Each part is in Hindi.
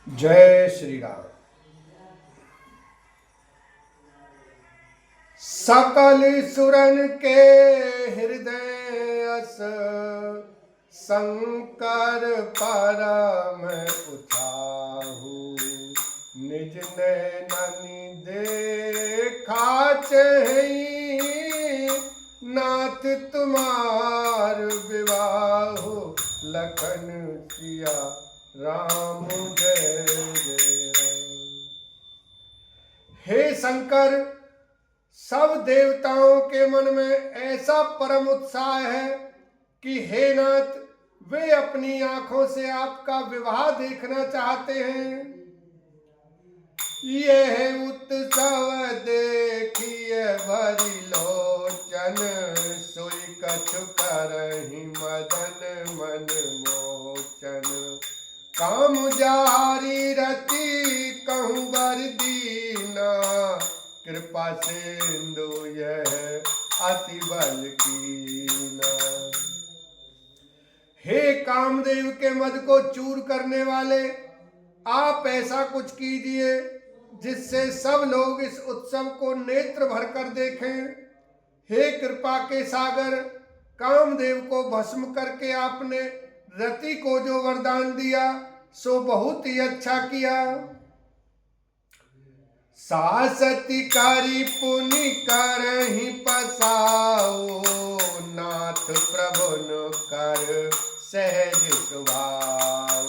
जय श्री राम। सकल सुरन के हृदय अस शंकर परम उठाहु। निज नैननि देखा चहि नाथ तुम्हार विवाहु। लखन सिया राम जय जय राम। हे शंकर, सब देवताओं के मन में ऐसा परम उत्साह है कि हे नाथ, वे अपनी आंखों से आपका विवाह देखना चाहते हैं। यह उत्सव देखिए भरी लोचन, सोई कछु करहि मदन मन मोचन। काम जारी रति कहूँ बर दीना, कृपा सिंधु यह अति बल कीना। हे कामदेव के मद को चूर करने वाले, आप ऐसा कुछ कीजिए जिससे सब लोग इस उत्सव को नेत्र भरकर देखें। हे कृपा के सागर, कामदेव को भस्म करके आपने रति को जो वरदान दिया सो बहुत ही अच्छा किया। सासति करी पुनि करहि पसाओ, नाथ प्रभु कर सहज सुभाव।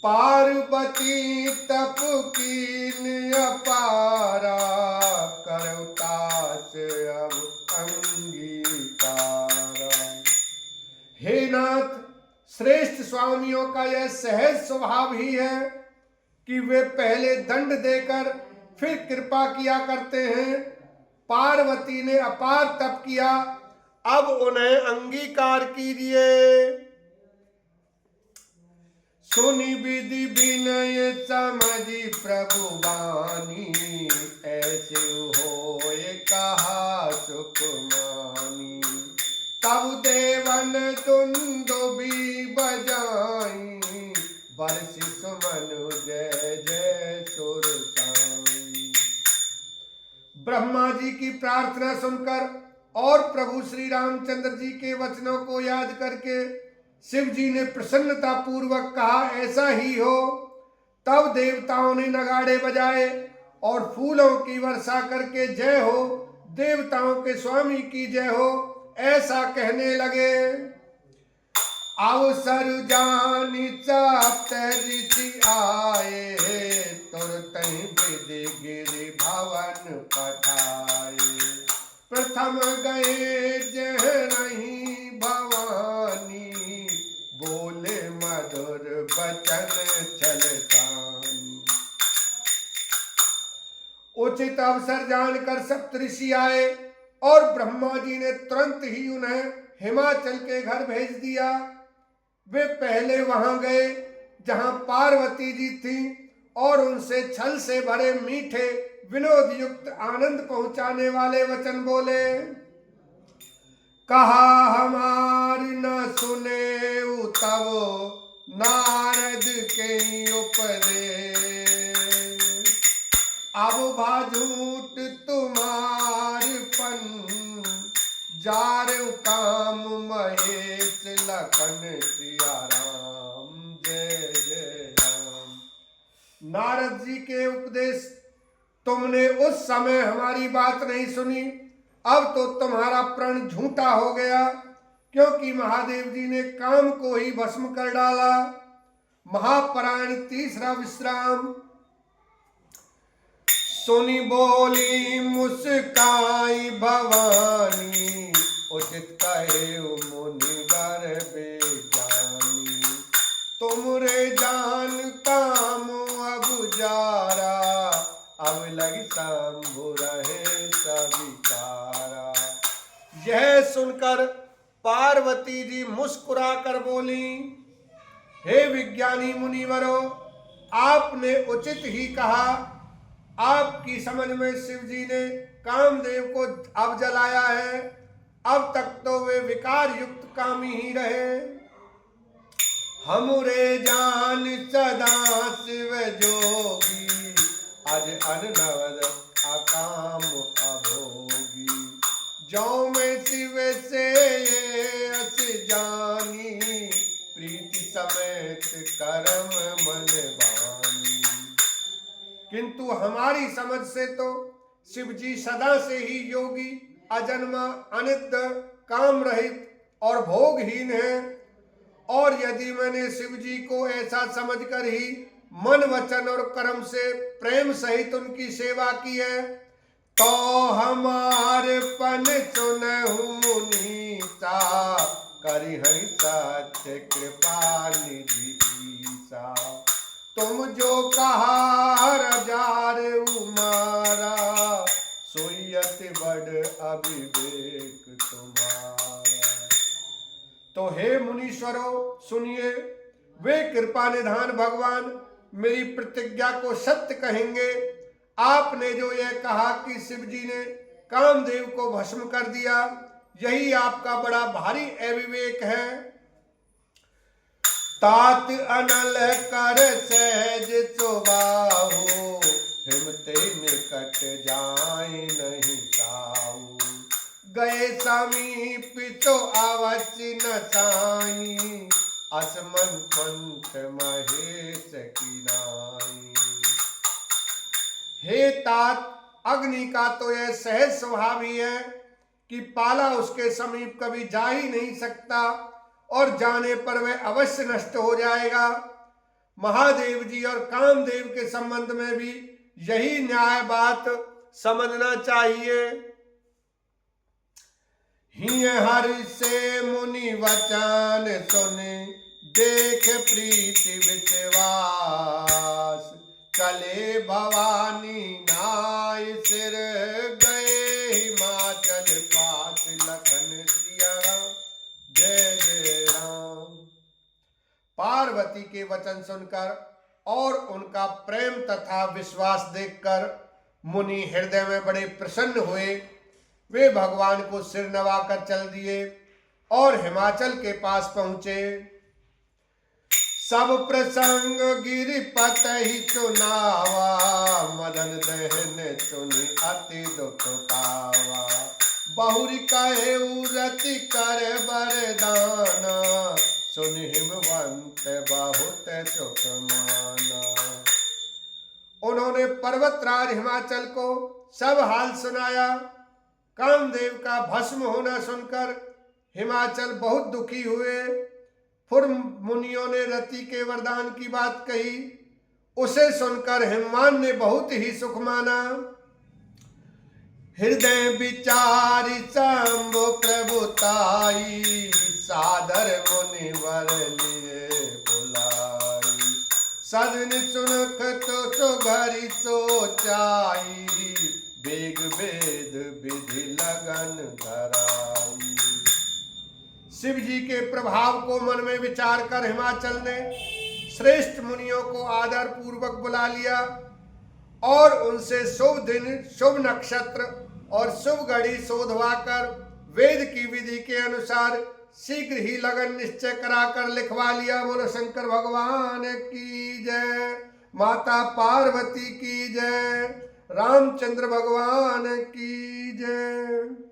पार्वती तप कीन अपारा, करौतास अब अंगीकारा। हे नाथ, श्रेष्ठ स्वामियों का यह सहज स्वभाव ही है कि वे पहले दंड देकर फिर कृपा किया करते हैं। पार्वती ने अपार तप किया, अब उन्हें अंगीकार कीजिए। सुनि विधि विनय समझी प्रभु वाणी, ऐसे होय कहा सुख मानी। तब देवन दुंदुभि बजाई, बरसि सुमन जय जय सुर साई। ब्रह्मा जी की प्रार्थना सुनकर और प्रभु श्री रामचंद्र जी के वचनों को याद करके शिव जी ने प्रसन्नता पूर्वक कहा, ऐसा ही हो। तब देवताओं ने नगाड़े बजाए और फूलों की वर्षा करके जय हो, देवताओं के स्वामी की जय हो, ऐसा कहने लगे। अवसर जानि सप्त ऋषि आए, तुरतहि विधि गिरि भवन पठाए। प्रथम गए जह नहीं भवानी, बोले मधुर बचन छलकानी। उचित अवसर जानकर सप्तऋषि आए और ब्रह्मा जी ने तुरंत ही उन्हें हिमाचल के घर भेज दिया। वे पहले वहां गए जहां पार्वती जी थी और उनसे छल से भरे मीठे विनोद युक्त आनंद पहुंचाने वाले वचन बोले। कहा हमार न सुने तब नारद के उपदेश, अब भाझूट तुम्हार पन, जारु काम महेश लखन सिया राम जय जय राम। नारद जी के उपदेश तुमने उस समय हमारी बात नहीं सुनी, अब तो तुम्हारा प्रण झूठा हो गया, क्योंकि महादेव जी ने काम को ही भस्म कर डाला। महाप्राण तीसरा विश्राम। सुनी बोली मुस्काई भवानी, उचित कहे मुनि बर बेजानी। तुमरे जान काम अब जारा, अब लगी शंभु रहे सविकारा। यह सुनकर पार्वती जी मुस्कुरा कर बोली, हे विज्ञानी मुनिवरो, आपने उचित ही कहा। आपकी समझ में शिव जी ने कामदेव को अब जलाया है, अब तक तो वे विकार युक्त कामी ही रहे। हमरे जान सदास जोगी, अज अननवद अकाम अभोगी। जो में शिव से अस जानी, प्रीति समेत करम मन बानी। किंतु हमारी समझ से तो शिव जी सदा से ही योगी, अजन्मा, अनित्य, काम रहित और भोगहीन है। और यदि मैंने शिव जी को ऐसा समझकर ही मन, वचन और कर्म से प्रेम सहित उनकी सेवा की है, तो हमारे पन सुनहु मुनीसा, करिहै सत्य कृपा निधि ईसा। तुम जो कहा हजार उमारा, सोयत बड़ अविवेक तुम्हारा। तो हे मुनीश्वरों सुनिए, वे कृपा निधान भगवान मेरी प्रतिज्ञा को सत्य कहेंगे। आपने जो यह कहा कि शिव जी ने कामदेव को भस्म कर दिया, यही आपका बड़ा भारी अविवेक है। तात अनल कर सहज सुबाहु, हिमते निकट जाए नहीं ताऊ। गए समीप तो अवश्य न साई, असमन पंथ महेश की नाई। हे तात, अग्नि का तो यह सहज स्वभाव ही है कि पाला उसके समीप कभी जा ही नहीं सकता, और जाने पर वह अवश्य नष्ट हो जाएगा। महादेव जी और कामदेव के संबंध में भी यही न्याय बात समझना चाहिए। हिय हरि से मुनि वचन सुने, देख प्रीति विश्वास। चले भवानी नाय सिर, गए हिमाचल पास लखन सिया राम, जय जय राम। पार्वती के वचन सुनकर और उनका प्रेम तथा विश्वास देखकर मुनि हृदय में बड़े प्रसन्न हुए। वे भगवान को सिर नवाकर चल दिए और हिमाचल के पास पहुंचे। सब प्रसंग गिरिपत ही चुनावा, मदन दहन सुनि अति दुख पावा। बहुरी कहे रति कर बरदाना, सुन हिमवंत बहुत सुख माना। उन्होंने पर्वतराज हिमाचल को सब हाल सुनाया। कामदेव का भस्म होना सुनकर हिमाचल बहुत दुखी हुए। फिर मुनियों ने रति के वरदान की बात कही, उसे सुनकर हिमवान ने बहुत ही सुख माना। हृदय विचारी शंभु प्रभुताई, सादर मुनिवर लिए बुलाई। सजन सुनख तो सुघरी सोचाई, वेग वेद विधि लगन धराई। शिव जी के प्रभाव को मन में विचार कर हिमाचल ने श्रेष्ठ मुनियों को आदर पूर्वक बुला लिया और उनसे शुभ दिन, शुभ नक्षत्र और शुभ घड़ी शोधवाकर वेद की विधि के अनुसार शीघ्र ही लगन निश्चय कराकर लिखवा लिया। बोलो शंकर भगवान की जय, माता पार्वती की जय, रामचंद्र भगवान की जय।